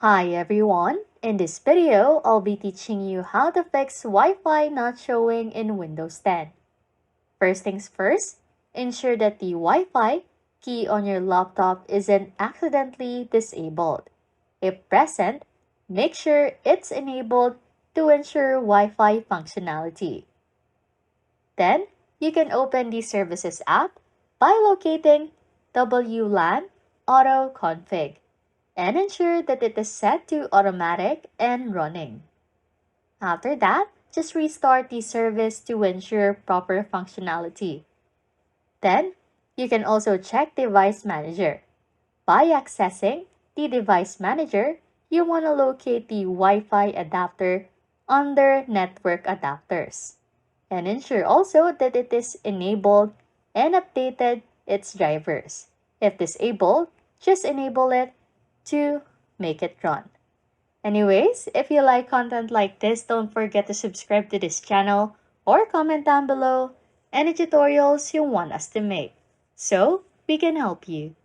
Hi everyone! In this video, I'll be teaching you how to fix Wi-Fi not showing in Windows 10. First things first, ensure that the Wi-Fi key on your laptop isn't accidentally disabled. If present, make sure it's enabled to ensure Wi-Fi functionality. Then, you can open the Services app by locating WLAN Auto Config and ensure that it is set to automatic and running. After that, just restart the service to ensure proper functionality. Then, you can also check Device Manager. By accessing the Device Manager, you want to locate the Wi-Fi adapter under Network Adapters. And ensure also that it is enabled and updated its drivers. If disabled, just enable it to make it run. Anyways, if you like content like this, don't forget to subscribe to this channel or comment down below any tutorials you want us to make so we can help you.